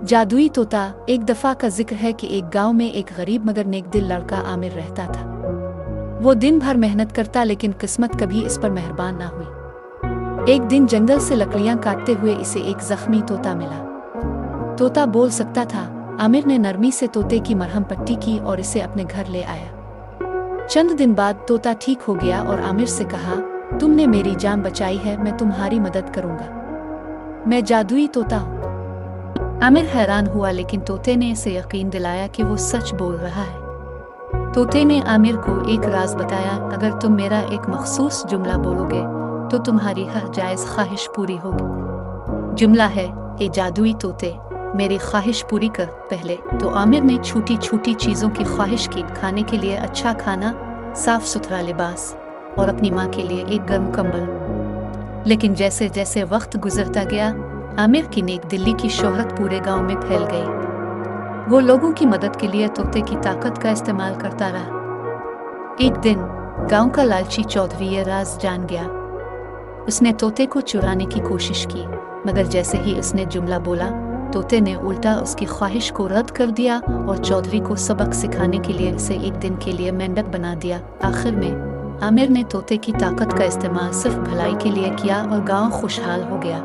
जादुई तोता। एक दफ़ा का जिक्र है कि एक गांव में एक गरीब मगर नेकदिल लड़का आमिर रहता था। वो दिन भर मेहनत करता लेकिन किस्मत कभी इस पर मेहरबान ना हुई। एक दिन जंगल से लकड़ियां काटते हुए इसे एक जख्मी तोता मिला। तोता बोल सकता था। आमिर ने नरमी से तोते की मरहम पट्टी की और इसे अपने घर ले आया। चंद दिन बाद तोता ठीक हो गया और आमिर से कहा, तुमने मेरी जान बचाई है, मैं तुम्हारी मदद करूंगा। मैं जादुई तोता हूँ। आमिर हैरान हुआ लेकिन तोते ने इसे यकीन दिलाया कि वो सच बोल रहा है। तोते ने आमिर को एक राज बताया, अगर तुम मेरा एक मखसूस जुमला बोलोगे तो तुम्हारी हर जायज़ ख्वाहिश पूरी होगी। जुमला है, ए जादुई तोते, मेरी ख्वाहिश पूरी कर। पहले तो आमिर ने छोटी छोटी चीज़ों की ख्वाहिश की, खाने के लिए अच्छा खाना, साफ सुथरा लिबास और अपनी माँ के लिए एक गर्म कंबल। लेकिन जैसे जैसे वक्त गुजरता गया, आमिर की नेक दिल्ली की शोहरत पूरे गांव में फैल गई। वो लोगों की मदद के लिए तोते की ताकत का इस्तेमाल करता रहा। एक दिन गांव का लालची चौधरी ये राज जान गया। उसने तोते को चुराने की कोशिश की, मगर जैसे ही उसने जुमला बोला, तोते ने उल्टा उसकी ख्वाहिश को रद्द कर दिया और चौधरी को सबक सिखाने के लिए उसे एक दिन के लिए मेंढक बना दिया। आखिर में आमिर ने तोते की ताकत का इस्तेमाल सिर्फ भलाई के लिए किया और गांव खुशहाल हो गया।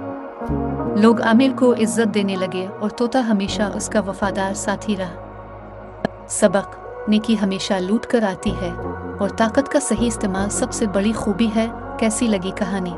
लोग आमिर को इज्जत देने लगे और तोता हमेशा उसका वफादार साथी रहा। सबक, नेकी हमेशा लूट कर आती है और ताकत का सही इस्तेमाल सबसे बड़ी खूबी है। कैसी लगी कहानी?